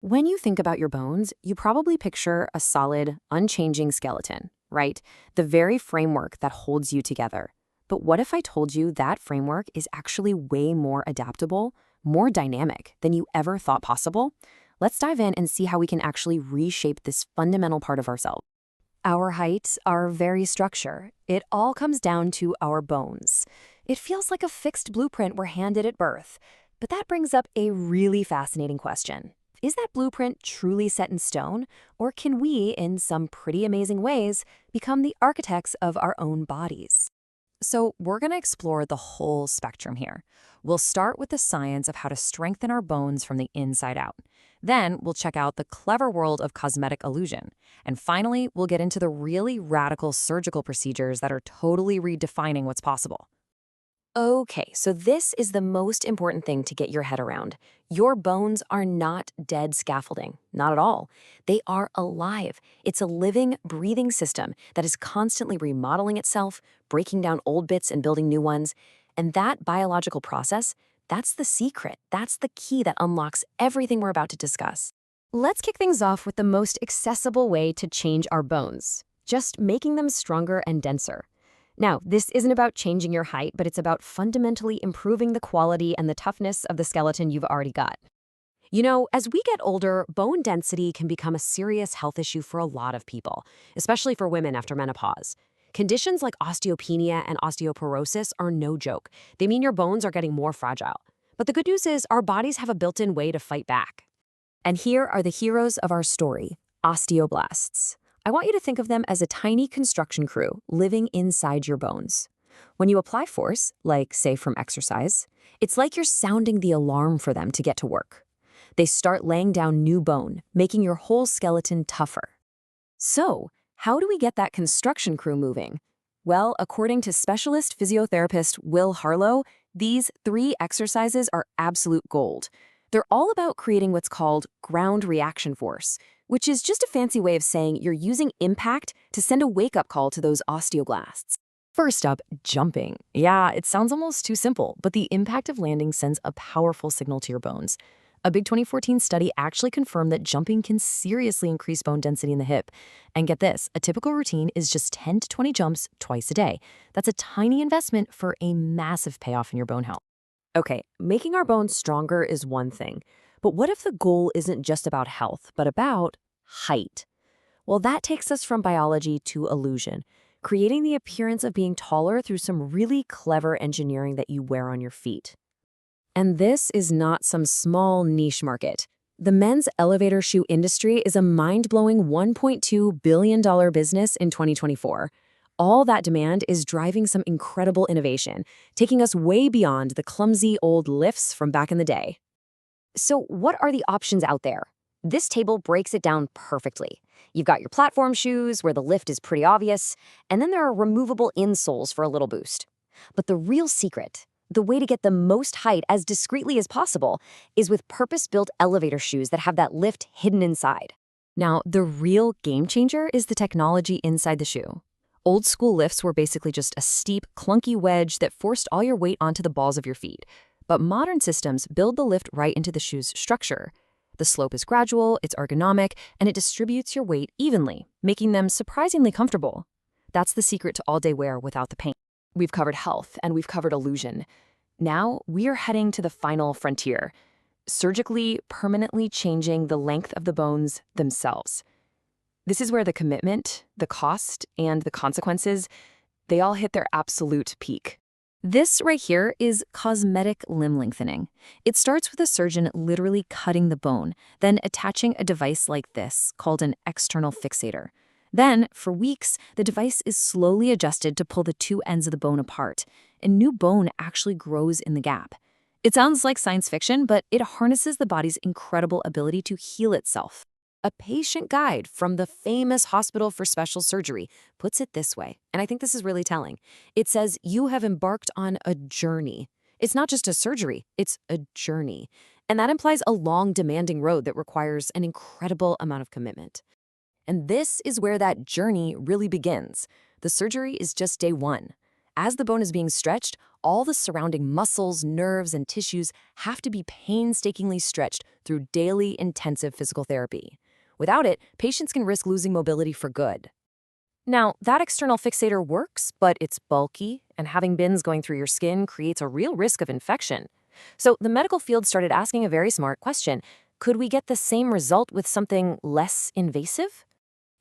When you think about your bones, you probably picture a solid, unchanging skeleton, right? The very framework that holds you together. But what if I told you that framework is actually way more adaptable, more dynamic than you ever thought possible? Let's dive in and see how we can actually reshape this fundamental part of ourselves. Our height, our very structure, it all comes down to our bones. It feels like a fixed blueprint we're handed at birth. But that brings up a really fascinating question. Is that blueprint truly set in stone, or can we, in some pretty amazing ways, become the architects of our own bodies? So we're going to explore the whole spectrum here. We'll start with the science of how to strengthen our bones from the inside out. Then we'll check out the clever world of cosmetic illusion. And finally, we'll get into the really radical surgical procedures that are totally redefining what's possible. Okay, so this is the most important thing to get your head around. Your bones are not dead scaffolding, not at all. They are alive. It's a living, breathing system that is constantly remodeling itself, breaking down old bits and building new ones. And that biological process, that's the secret. That's the key that unlocks everything we're about to discuss. Let's kick things off with the most accessible way to change our bones, just making them stronger and denser. Now, this isn't about changing your height, but it's about fundamentally improving the quality and the toughness of the skeleton you've already got. You know, as we get older, bone density can become a serious health issue for a lot of people, especially for women after menopause. Conditions like osteopenia and osteoporosis are no joke. They mean your bones are getting more fragile. But the good news is our bodies have a built-in way to fight back. And here are the heroes of our story, osteoblasts. I want you to think of them as a tiny construction crew living inside your bones. When you apply force, like, say, from exercise, it's like you're sounding the alarm for them to get to work. They start laying down new bone, making your whole skeleton tougher. So, how do we get that construction crew moving? Well, according to specialist physiotherapist Will Harlow, these 3 exercises are absolute gold. They're all about creating what's called ground reaction force, which is just a fancy way of saying you're using impact to send a wake-up call to those osteoblasts. First up, jumping. Yeah, it sounds almost too simple, but the impact of landing sends a powerful signal to your bones. A big 2014 study actually confirmed that jumping can seriously increase bone density in the hip. And get this, a typical routine is just 10 to 20 jumps twice a day. That's a tiny investment for a massive payoff in your bone health. Okay, making our bones stronger is one thing, but what if the goal isn't just about health, but about height? Well, that takes us from biology to illusion, creating the appearance of being taller through some really clever engineering that you wear on your feet. And this is not some small niche market. The men's elevator shoe industry is a mind-blowing $1.2 billion business in 2024. All that demand is driving some incredible innovation, taking us way beyond the clumsy old lifts from back in the day. So what are the options out there? This table breaks it down perfectly. You've got your platform shoes, where the lift is pretty obvious, and then there are removable insoles for a little boost. But the real secret, the way to get the most height as discreetly as possible, is with purpose-built elevator shoes that have that lift hidden inside. Now, the real game changer is the technology inside the shoe. Old school lifts were basically just a steep, clunky wedge that forced all your weight onto the balls of your feet. But modern systems build the lift right into the shoe's structure. The slope is gradual, it's ergonomic, and it distributes your weight evenly, making them surprisingly comfortable. That's the secret to all-day wear without the pain. We've covered health, and we've covered illusion. Now, we are heading to the final frontier, surgically, permanently changing the length of the bones themselves. This is where the commitment, the cost, and the consequences, they all hit their absolute peak. This right here is cosmetic limb lengthening. It starts with a surgeon literally cutting the bone, then attaching a device like this, called an external fixator. Then, for weeks, the device is slowly adjusted to pull the 2 ends of the bone apart, and new bone actually grows in the gap. It sounds like science fiction, but it harnesses the body's incredible ability to heal itself. A patient guide from the famous Hospital for Special Surgery puts it this way, and I think this is really telling. It says, you have embarked on a journey. It's not just a surgery, it's a journey. And that implies a long, demanding road that requires an incredible amount of commitment. And this is where that journey really begins. The surgery is just day 1. As the bone is being stretched, all the surrounding muscles, nerves, and tissues have to be painstakingly stretched through daily intensive physical therapy. Without it, patients can risk losing mobility for good. Now, that external fixator works, but it's bulky, and having bins going through your skin creates a real risk of infection. So the medical field started asking a very smart question. Could we get the same result with something less invasive?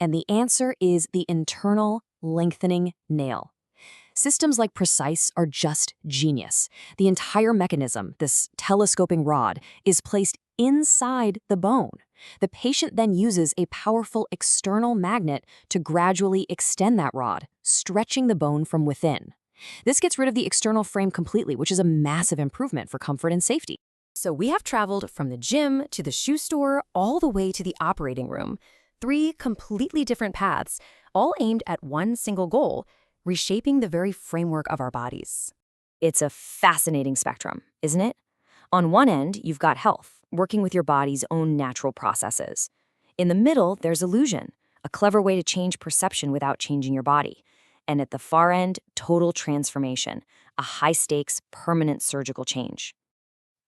And the answer is the internal lengthening nail. Systems like Precise are just genius. The entire mechanism, this telescoping rod, is placed inside the bone. The patient then uses a powerful external magnet to gradually extend that rod, stretching the bone from within. This gets rid of the external frame completely, which is a massive improvement for comfort and safety. So we have traveled from the gym to the shoe store all the way to the operating room. 3 completely different paths, all aimed at one single goal: reshaping the very framework of our bodies. It's a fascinating spectrum, isn't it? On one end, you've got health, working with your body's own natural processes. In the middle, there's illusion, a clever way to change perception without changing your body. And at the far end, total transformation, a high-stakes, permanent surgical change.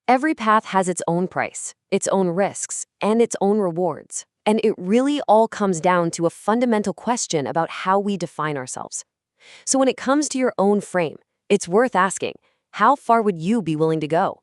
Every path has its own price, its own risks, and its own rewards. And it really all comes down to a fundamental question about how we define ourselves. So when it comes to your own frame, it's worth asking, how far would you be willing to go?